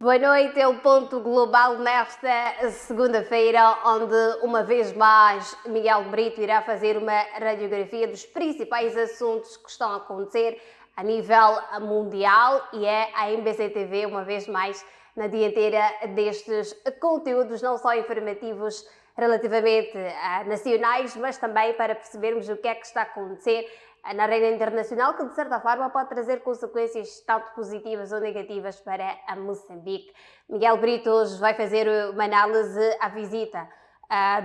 Boa noite, é o Ponto Global nesta segunda-feira, onde uma vez mais Miguel Brito irá fazer uma radiografia dos principais assuntos que estão a acontecer a nível mundial e é a MBC TV uma vez mais na dianteira destes conteúdos, não só informativos relativamente a nacionais, mas também para percebermos o que é que está a acontecer na arena internacional, que de certa forma pode trazer consequências tanto positivas ou negativas para a Moçambique. Miguel Brito hoje vai fazer uma análise à visita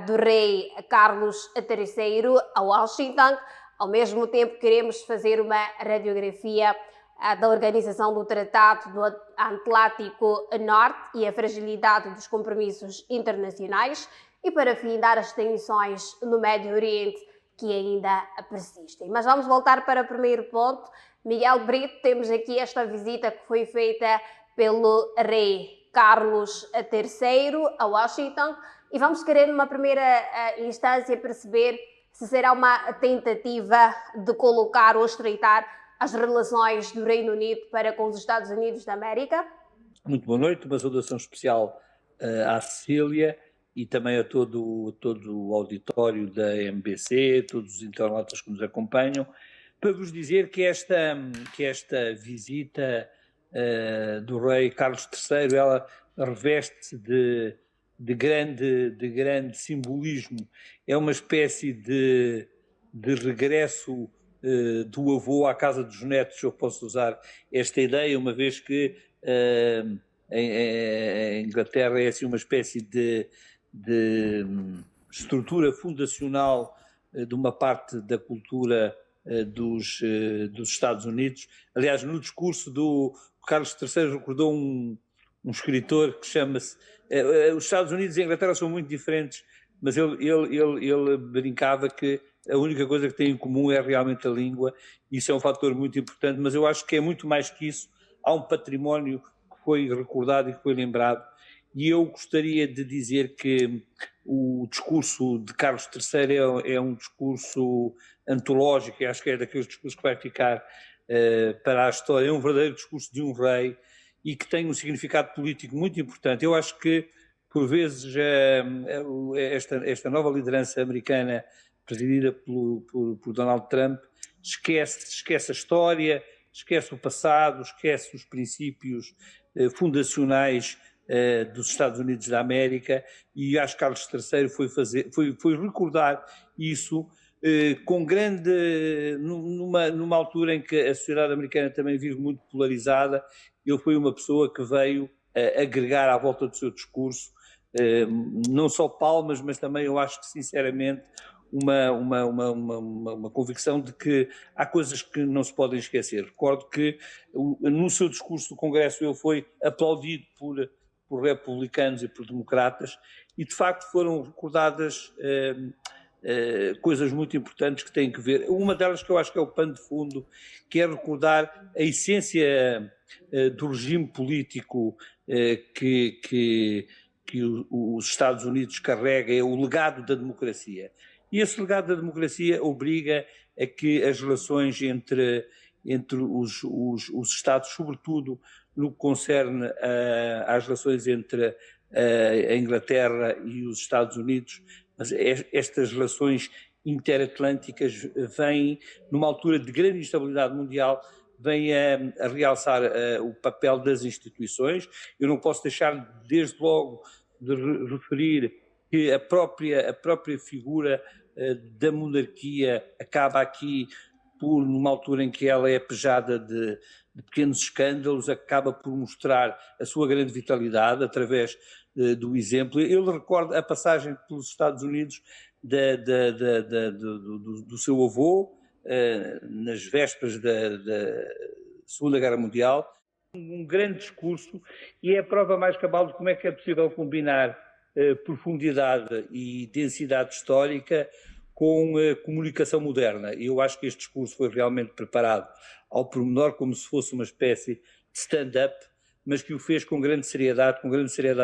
do rei Carlos III a Washington. Ao mesmo tempo queremos fazer uma radiografia da organização do Tratado do Atlântico Norte e a fragilidade dos compromissos internacionais e para findar as tensões no Médio Oriente que ainda persistem. Mas vamos voltar para o primeiro ponto. Miguel Brito, temos aqui esta visita que foi feita pelo rei Carlos III a Washington e vamos querer numa primeira instância perceber se será uma tentativa de colocar ou estreitar as relações do Reino Unido para com os Estados Unidos da América. Muito boa noite, uma saudação especial à Cecília e também a todo o auditório da MBC, todos os internautas que nos acompanham, para vos dizer que esta visita do rei Carlos III, ela reveste de grande simbolismo. É uma espécie de regresso do avô à casa dos netos, eu posso usar esta ideia, uma vez que a Inglaterra é assim uma espécie de estrutura fundacional de uma parte da cultura dos Estados Unidos. Aliás, no discurso do Carlos III recordou um escritor que chama-se... os Estados Unidos e a Inglaterra são muito diferentes, mas ele brincava que a única coisa que têm em comum é realmente a língua. Isso é um fator muito importante, mas eu acho que é muito mais que isso. Há um património que foi recordado e que foi lembrado. E eu gostaria de dizer que o discurso de Carlos III é um discurso antológico, e acho que é daqueles discursos que vai ficar para a história. É um verdadeiro discurso de um rei e que tem um significado político muito importante. Eu acho que, por vezes, esta nova liderança americana, presidida por Donald Trump, esquece a história, esquece o passado, esquece os princípios fundacionais dos Estados Unidos da América, e acho que Carlos III foi recordar isso numa altura em que a sociedade americana também vive muito polarizada. Ele foi uma pessoa que veio agregar à volta do seu discurso não só palmas, mas também eu acho que sinceramente uma convicção de que há coisas que não se podem esquecer. Recordo que no seu discurso do Congresso ele foi aplaudido por republicanos e por democratas e de facto foram recordadas coisas muito importantes que têm que ver. Uma delas que eu acho que é o pano de fundo, que é recordar a essência do regime político que os Estados Unidos carrega, é o legado da democracia. E esse legado da democracia obriga a que as relações entre os Estados, sobretudo no que concerne às relações entre a Inglaterra e os Estados Unidos, mas estas relações interatlânticas vêm numa altura de grande instabilidade mundial, vêm a realçar o papel das instituições. Eu não posso deixar, desde logo, de referir que a própria figura da monarquia acaba aqui numa altura em que ela é pejada de pequenos escândalos, acaba por mostrar a sua grande vitalidade através do exemplo. Eu recordo a passagem pelos Estados Unidos do seu avô, nas vésperas da Segunda Guerra Mundial, um grande discurso, e é a prova mais cabal de como é que é possível combinar profundidade e densidade histórica com comunicação moderna. E eu acho que este discurso foi realmente preparado ao pormenor, como se fosse uma espécie de stand-up, mas que o fez com grande seriedade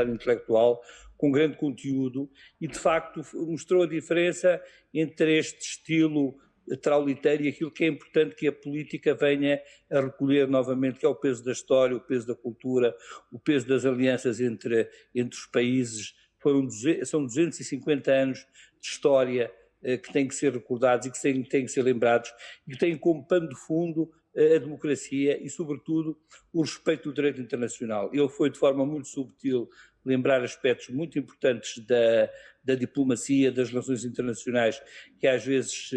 intelectual, com grande conteúdo, e de facto mostrou a diferença entre este estilo trauliteiro e aquilo que é importante que a política venha a recolher novamente, que é o peso da história, o peso da cultura, o peso das alianças entre os países. São 250 anos de história que têm que ser recordados e que têm que ser lembrados e que têm como pano de fundo a democracia e, sobretudo, o respeito do direito internacional. Ele foi, de forma muito subtil, lembrar aspectos muito importantes da diplomacia, das relações internacionais, que às vezes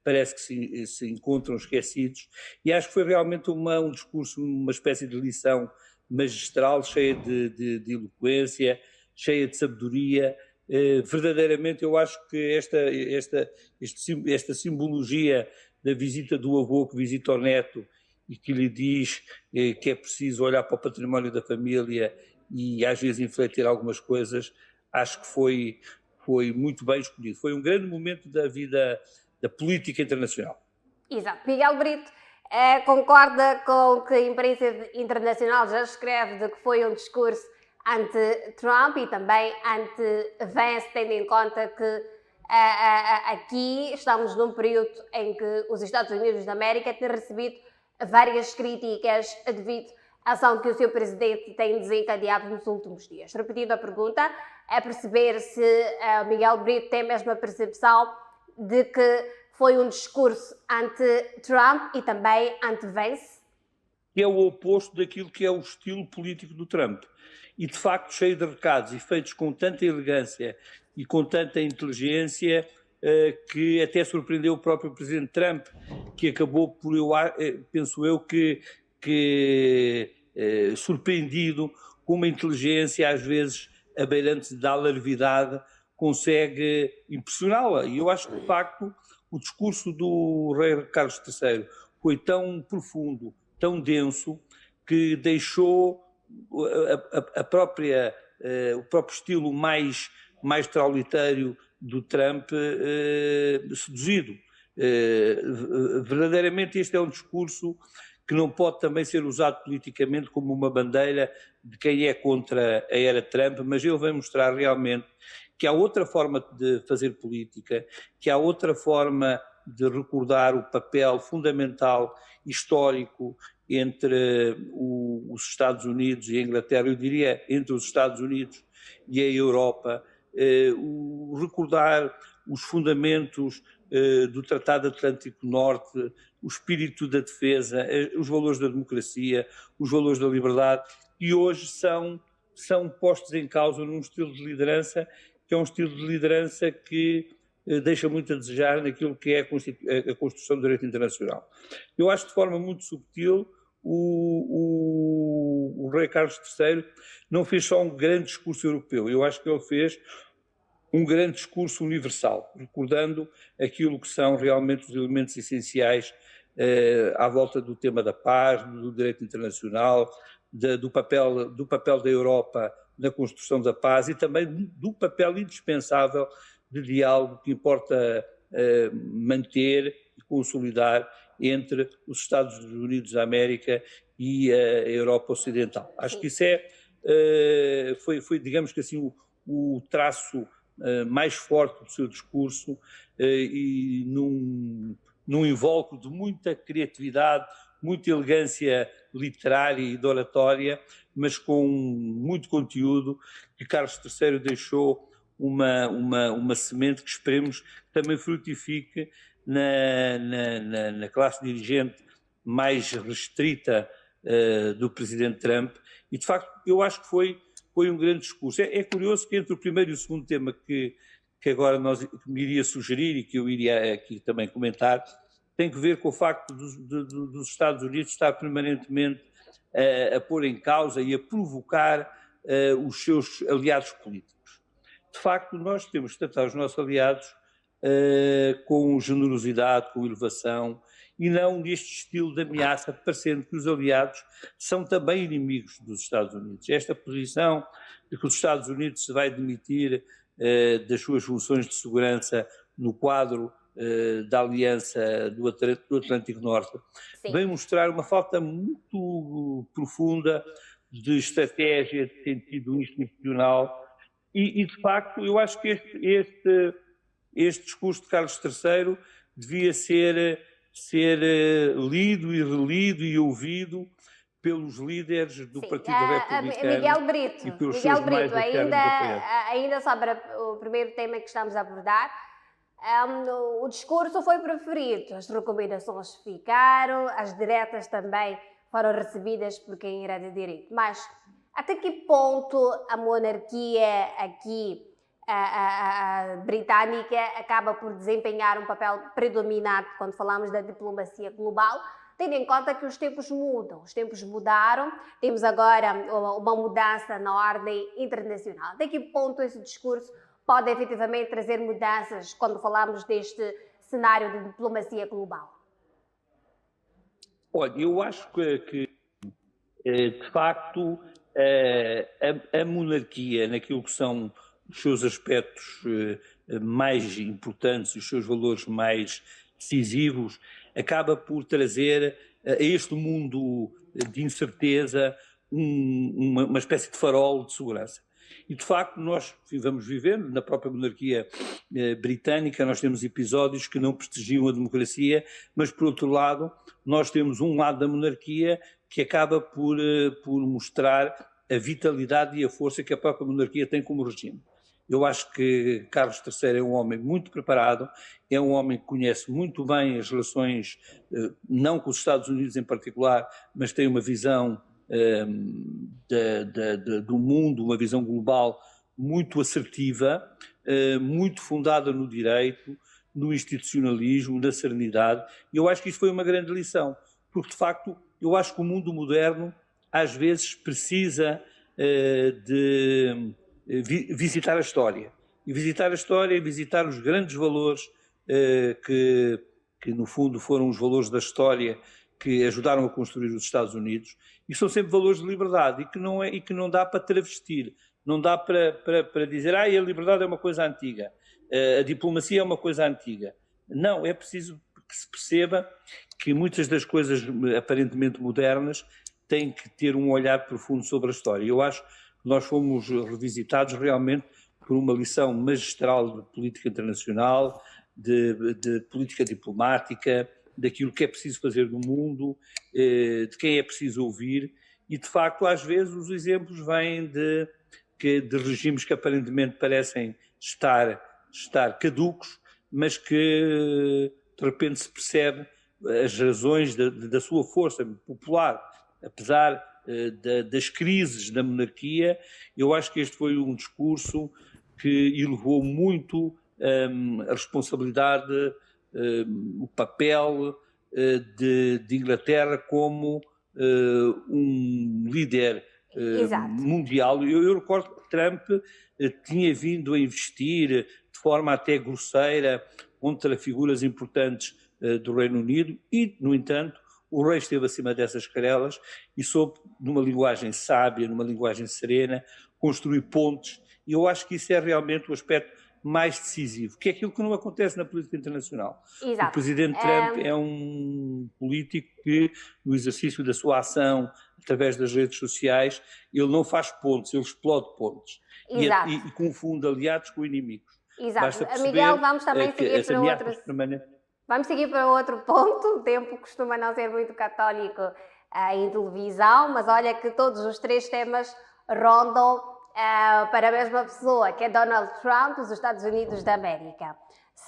parece que se encontram esquecidos, e acho que foi realmente um discurso, uma espécie de lição magistral, cheia de eloquência, cheia de sabedoria. Verdadeiramente eu acho que esta simbologia da visita do avô que visita o neto e que lhe diz que é preciso olhar para o património da família e às vezes infletir algumas coisas, acho que foi muito bem escolhido. Foi um grande momento da vida da política internacional. Exato. Miguel Brito concorda com o que a imprensa internacional já escreve de que foi um discurso anti-Trump e também anti-Vance, tendo em conta que aqui estamos num período em que os Estados Unidos da América têm recebido várias críticas devido à ação que o seu presidente tem desencadeado nos últimos dias. Repetindo a pergunta, é perceber se Miguel Brito tem a mesma percepção de que foi um discurso anti-Trump e também anti-Vance? Que é o oposto daquilo que é o estilo político do Trump. E, de facto, cheio de recados e feitos com tanta elegância e com tanta inteligência que até surpreendeu o próprio presidente Trump, que acabou por, penso eu, surpreendido com uma inteligência, às vezes, abeirante da alarvidade, consegue impressioná-la. E eu acho que, de facto, o discurso do rei Carlos III foi tão profundo, tão denso, que deixou o próprio estilo mais trauliteiro do Trump seduzido. Verdadeiramente este é um discurso que não pode também ser usado politicamente como uma bandeira de quem é contra a era Trump, mas ele vai mostrar realmente que há outra forma de fazer política, que há outra forma de recordar o papel fundamental histórico entre os Estados Unidos e a Inglaterra, eu diria entre os Estados Unidos e a Europa, recordar os fundamentos do Tratado Atlântico Norte, o espírito da defesa, os valores da democracia, os valores da liberdade, e hoje são postos em causa num estilo de liderança, que é um estilo de liderança que deixa muito a desejar naquilo que é a construção do direito internacional. Eu acho que de forma muito subtil o rei Carlos III não fez só um grande discurso europeu, eu acho que ele fez um grande discurso universal, recordando aquilo que são realmente os elementos essenciais à volta do tema da paz, do direito internacional, do papel da Europa na construção da paz e também do papel indispensável de diálogo que importa manter e consolidar entre os Estados Unidos da América e a Europa Ocidental. Acho que isso foi, digamos que assim, o traço mais forte do seu discurso e num invólucro de muita criatividade, muita elegância literária e de oratória, mas com muito conteúdo, que Carlos III deixou uma semente que esperemos também frutifique na classe dirigente mais restrita do presidente Trump. E, de facto, eu acho que foi um grande discurso. É curioso que entre o primeiro e o segundo tema que agora que me iria sugerir e que eu iria aqui também comentar, tem que ver com o facto dos Estados Unidos estar permanentemente a pôr em causa e a provocar os seus aliados políticos. De facto, nós temos que tratar os nossos aliados com generosidade, com elevação, e não neste estilo de ameaça, parecendo que os aliados são também inimigos dos Estados Unidos. Esta posição de que os Estados Unidos se vai demitir das suas funções de segurança no quadro da Aliança do Atlântico Norte, sim, vem mostrar uma falta muito profunda de estratégia, de sentido institucional, e de facto eu acho que este discurso de Carlos III devia ser lido e relido e ouvido pelos líderes do Partido Republicano Miguel Brito, e pelos seus mais acérrimos apoiantes. Ainda sobre o primeiro tema que estamos a abordar, o discurso foi preferido, as recomendações ficaram, as diretas também foram recebidas por quem era de direito. Mas até que ponto a monarquia aqui a britânica acaba por desempenhar um papel predominante quando falamos da diplomacia global, tendo em conta que os tempos mudam, os tempos mudaram, temos agora uma mudança na ordem internacional. Até que ponto esse discurso pode efetivamente trazer mudanças quando falamos deste cenário de diplomacia global? Olha, eu acho que de facto, a monarquia, naquilo que são os seus aspectos mais importantes, os seus valores mais decisivos, acaba por trazer a este mundo de incerteza uma espécie de farol de segurança. E, de facto, nós vamos vivendo, na própria monarquia britânica, nós temos episódios que não prestigiam a democracia, mas, por outro lado, nós temos um lado da monarquia que acaba por mostrar a vitalidade e a força que a própria monarquia tem como regime. Eu acho que Carlos III é um homem muito preparado, é um homem que conhece muito bem as relações, não com os Estados Unidos em particular, mas tem uma visão do mundo, uma visão global muito assertiva, muito fundada no direito, no institucionalismo, na serenidade. E eu acho que isto foi uma grande lição, porque de facto eu acho que o mundo moderno às vezes precisa de visitar a história. E visitar a história e visitar os grandes valores que no fundo foram os valores da história que ajudaram a construir os Estados Unidos, e são sempre valores de liberdade e que não dá para travestir, não dá para dizer a liberdade é uma coisa antiga, a diplomacia é uma coisa antiga. Não, é preciso que se perceba que muitas das coisas aparentemente modernas têm que ter um olhar profundo sobre a história. Eu acho que nós fomos revisitados realmente por uma lição magistral de política internacional, de política diplomática, daquilo que é preciso fazer no mundo, de quem é preciso ouvir, e de facto às vezes os exemplos vêm de regimes que aparentemente parecem estar caducos, mas que de repente se percebe as razões da sua força popular, apesar das crises da monarquia. Eu acho que este foi um discurso que elevou muito a responsabilidade, o papel de Inglaterra como um líder mundial. Eu recordo que Trump tinha vindo a investir de forma até grosseira contra figuras importantes do Reino Unido e, no entanto, o rei esteve acima dessas querelas e soube, numa linguagem sábia, numa linguagem serena, construir pontes, e eu acho que isso é realmente o aspecto mais decisivo, que é aquilo que não acontece na política internacional. Exato. O presidente Trump é um político que, no exercício da sua ação, através das redes sociais, ele não faz pontes, ele explode pontes. E confunde aliados com inimigos. Exato. Miguel, vamos também seguir para outros... Vamos seguir para outro ponto. O tempo costuma não ser muito católico em televisão, mas olha que todos os três temas rondam para a mesma pessoa, que é Donald Trump, dos Estados Unidos da América.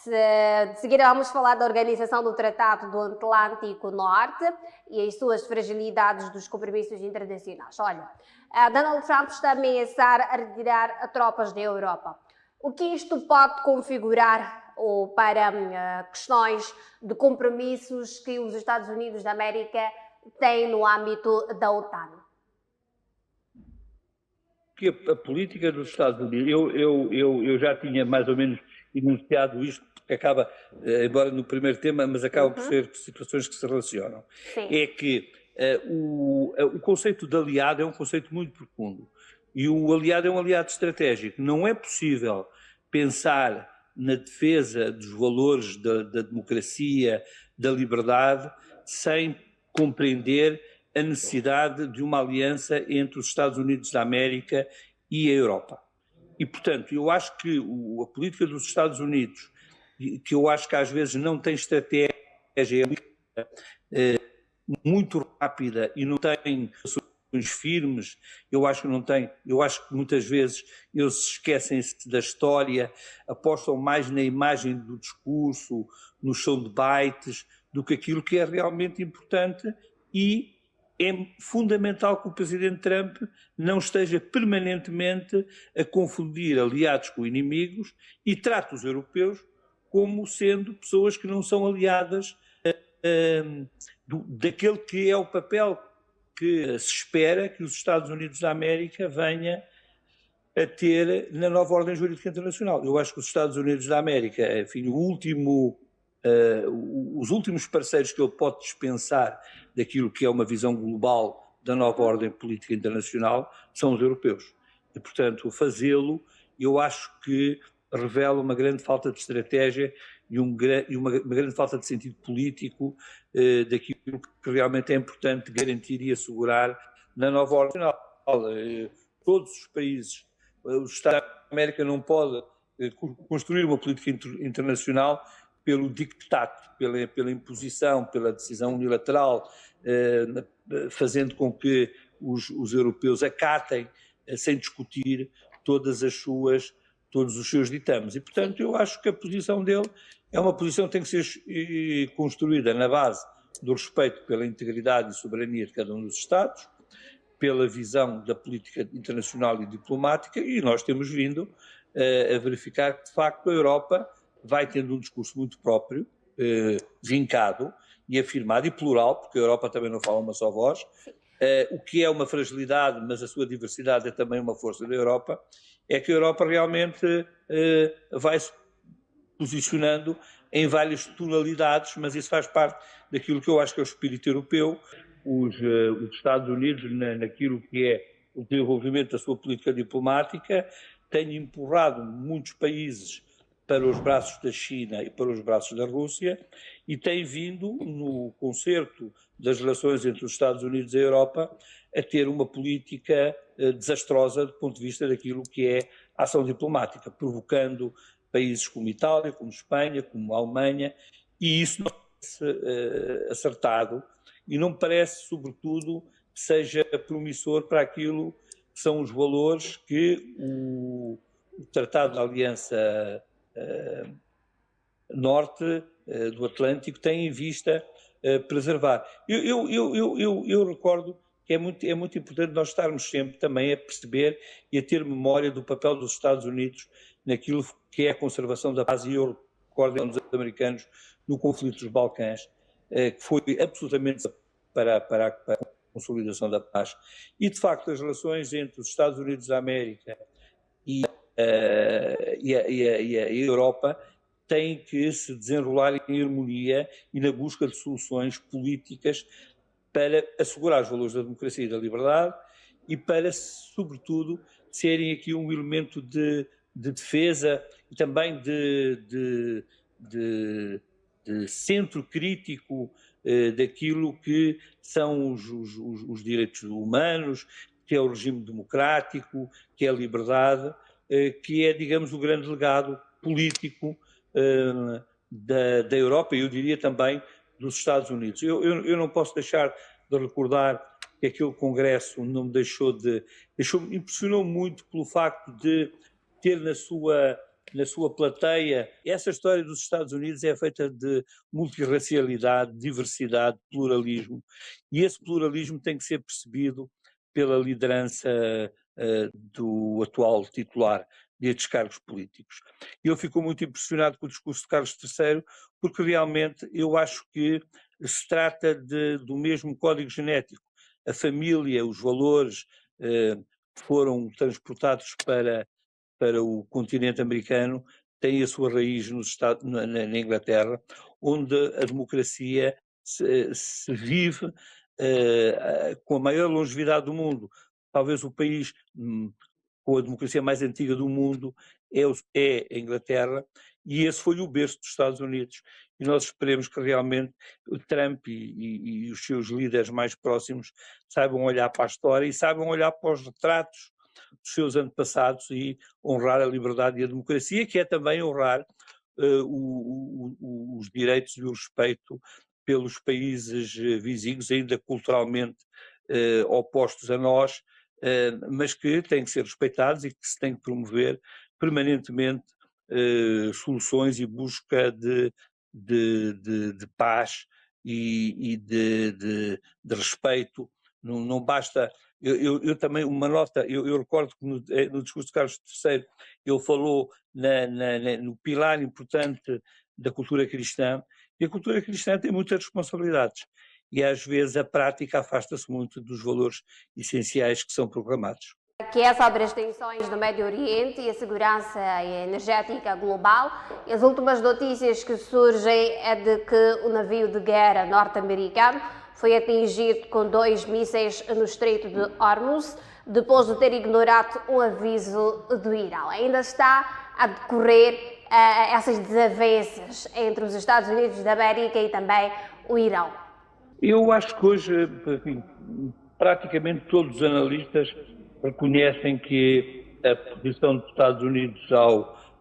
De seguida vamos falar da organização do Tratado do Atlântico Norte e as suas fragilidades dos compromissos internacionais. Olha, Donald Trump está a ameaçar a retirar tropas da Europa. O que isto pode configurar para questões de compromissos que os Estados Unidos da América têm no âmbito da OTAN? Que a política dos Estados Unidos, eu já tinha mais ou menos enunciado isto, porque acaba, embora no primeiro tema, mas acaba por ser situações que se relacionam. Sim. É que o conceito de aliado é um conceito muito profundo. E o aliado é um aliado estratégico. Não é possível pensar na defesa dos valores da democracia, da liberdade, sem compreender a necessidade de uma aliança entre os Estados Unidos da América e a Europa. E, portanto, eu acho que a política dos Estados Unidos que eu acho que às vezes não tem estratégia, é muito rápida e não tem soluções firmes, eu acho que não tem, eu acho que muitas vezes eles esquecem-se da história, apostam mais na imagem do discurso, nos soundbites, do que aquilo que é realmente importante, e é fundamental que o presidente Trump não esteja permanentemente a confundir aliados com inimigos e trate os europeus como sendo pessoas que não são aliadas daquele que é o papel que se espera que os Estados Unidos da América venha a ter na nova ordem jurídica internacional. Eu acho que os Estados Unidos da América, enfim, os últimos parceiros que ele pode dispensar daquilo que é uma visão global da nova ordem política internacional são os europeus. E, portanto, fazê-lo, eu acho que revela uma grande falta de estratégia e uma grande falta de sentido político daquilo que realmente é importante garantir e assegurar na nova ordem internacional. Todos os países, os Estados da América não podem construir uma política internacional pelo dictato, pela imposição, pela decisão unilateral, fazendo com que os europeus acatem, sem discutir, todos os seus ditames. E, portanto, eu acho que a posição dele é uma posição que tem que ser construída na base do respeito pela integridade e soberania de cada um dos Estados, pela visão da política internacional e diplomática, e nós temos vindo a verificar que, de facto, a Europa vai tendo um discurso muito próprio, vincado e afirmado, e plural, porque a Europa também não fala uma só voz, o que é uma fragilidade, mas a sua diversidade é também uma força da Europa, é que a Europa realmente vai se posicionando em várias tonalidades, mas isso faz parte daquilo que eu acho que é o espírito europeu. Os Estados Unidos, naquilo que é o desenvolvimento da sua política diplomática, têm empurrado muitos países para os braços da China e para os braços da Rússia, e tem vindo, no concerto das relações entre os Estados Unidos e a Europa, a ter uma política desastrosa do ponto de vista daquilo que é a ação diplomática, provocando países como Itália, como Espanha, como Alemanha, e isso não parece acertado e não parece, sobretudo, que seja promissor para aquilo que são os valores que o Tratado da Aliança Norte do Atlântico tem em vista preservar. Eu recordo que é muito importante nós estarmos sempre também a perceber e a ter memória do papel dos Estados Unidos naquilo que é a conservação da paz, e eu recordo dos americanos no conflito dos Balcãs, que foi absolutamente para a consolidação da paz. E, de facto, as relações entre os Estados Unidos da América e a Europa têm que se desenrolar em harmonia e na busca de soluções políticas para assegurar os valores da democracia e da liberdade e para, sobretudo, serem aqui um elemento de defesa e também de centro crítico daquilo que são os direitos humanos, que é o regime democrático, que é a liberdade, que é, digamos, o grande legado político da Europa e eu diria também dos Estados Unidos. Eu não posso deixar de recordar que aquele congresso não me impressionou muito pelo facto de ter na sua plateia, essa história dos Estados Unidos é feita de multirracialidade, diversidade, pluralismo, e esse pluralismo tem que ser percebido pela liderança do atual titular destes cargos políticos. Eu fico muito impressionado com o discurso de Carlos III, porque realmente eu acho que se trata do mesmo código genético. A família, os valores foram transportados para o continente americano, têm a sua raiz na Inglaterra, onde a democracia se vive com a maior longevidade do mundo. Talvez o país com a democracia mais antiga do mundo é a Inglaterra, e esse foi o berço dos Estados Unidos. E nós esperemos que realmente o Trump e os seus líderes mais próximos saibam olhar para a história e saibam olhar para os retratos dos seus antepassados e honrar a liberdade e a democracia, que é também honrar os direitos e o respeito pelos países vizinhos, ainda culturalmente opostos a nós, mas que têm que ser respeitados e que se tem que promover permanentemente soluções e busca de paz e de respeito. Não basta. Eu também, uma nota, eu recordo que no discurso de Carlos III ele falou no pilar importante da cultura cristã, e a cultura cristã tem muitas responsabilidades, e às vezes a prática afasta-se muito dos valores essenciais que são proclamados. Que é sobre as tensões no Médio Oriente e a segurança energética global. As últimas notícias que surgem é de que o navio de guerra norte-americano foi atingido com 2 mísseis no Estreito de Hormuz, depois de ter ignorado um aviso do Irão. Ainda está a decorrer essas desavenças entre os Estados Unidos da América e também o Irão. Eu acho que hoje, enfim, praticamente todos os analistas reconhecem que a posição dos Estados Unidos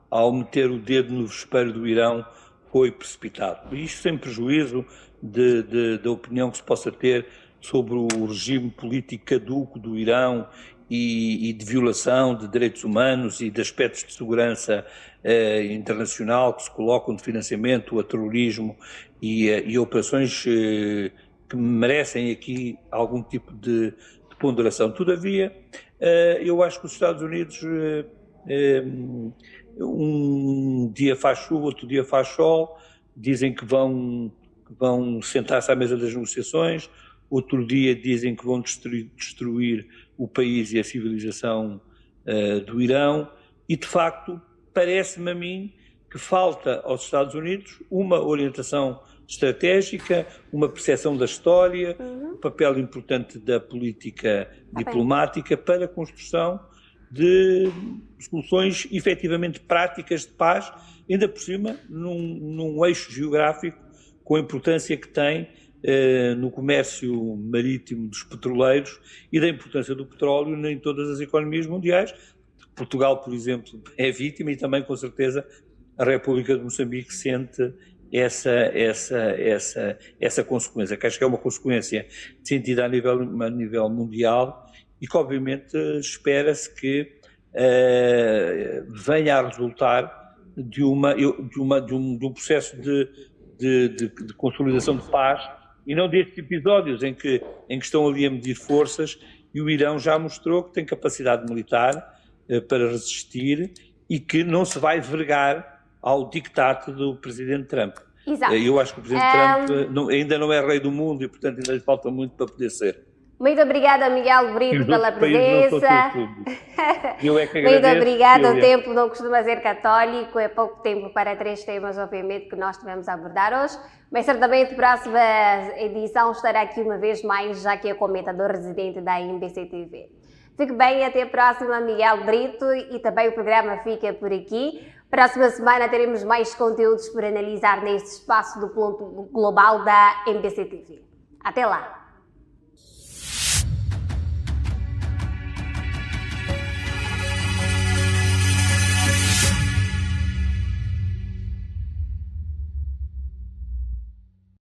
ao meter o dedo no vespeiro do Irão foi precipitado. Isto sem prejuízo da opinião que se possa ter sobre o regime político caduco do Irão e de violação de direitos humanos e de aspectos de segurança internacional que se colocam de financiamento a terrorismo e operações que merecem aqui algum tipo de ponderação. Todavia, eu acho que os Estados Unidos um dia faz chuva, outro dia faz sol, dizem que vão sentar-se à mesa das negociações, outro dia dizem que vão destruir o país e a civilização do Irão, e de facto parece-me a mim que falta aos Estados Unidos uma orientação estratégica, uma percepção da história, um papel importante da política diplomática para a construção de soluções efetivamente práticas de paz, ainda por cima num eixo geográfico com a importância que tem no comércio marítimo dos petroleiros e da importância do petróleo em todas as economias mundiais. Portugal, por exemplo, é vítima e também, com certeza, a República de Moçambique sente essa consequência, que acho que é uma consequência sentida a nível mundial e que, obviamente, espera-se que venha a resultar de um processo de consolidação de paz e não destes episódios em que estão ali a medir forças, e o Irão já mostrou que tem capacidade militar para resistir e que não se vai vergar ao dictato do Presidente Trump. Exato. Eu acho que o Presidente Trump ainda não é rei do mundo e, portanto, ainda lhe falta muito para poder ser. Muito obrigada, Miguel Brito, pela presença. Eu é que agradeço. Muito obrigada. O tempo não costuma ser católico, é pouco tempo para 3 temas, obviamente, que nós tivemos a abordar hoje. Mas certamente a próxima edição estará aqui uma vez mais, já que é comentador residente da MBC TV. Fique bem, até a próxima, Miguel Brito, e também o programa fica por aqui. Próxima semana teremos mais conteúdos por analisar neste espaço do ponto global da MBC TV. Até lá!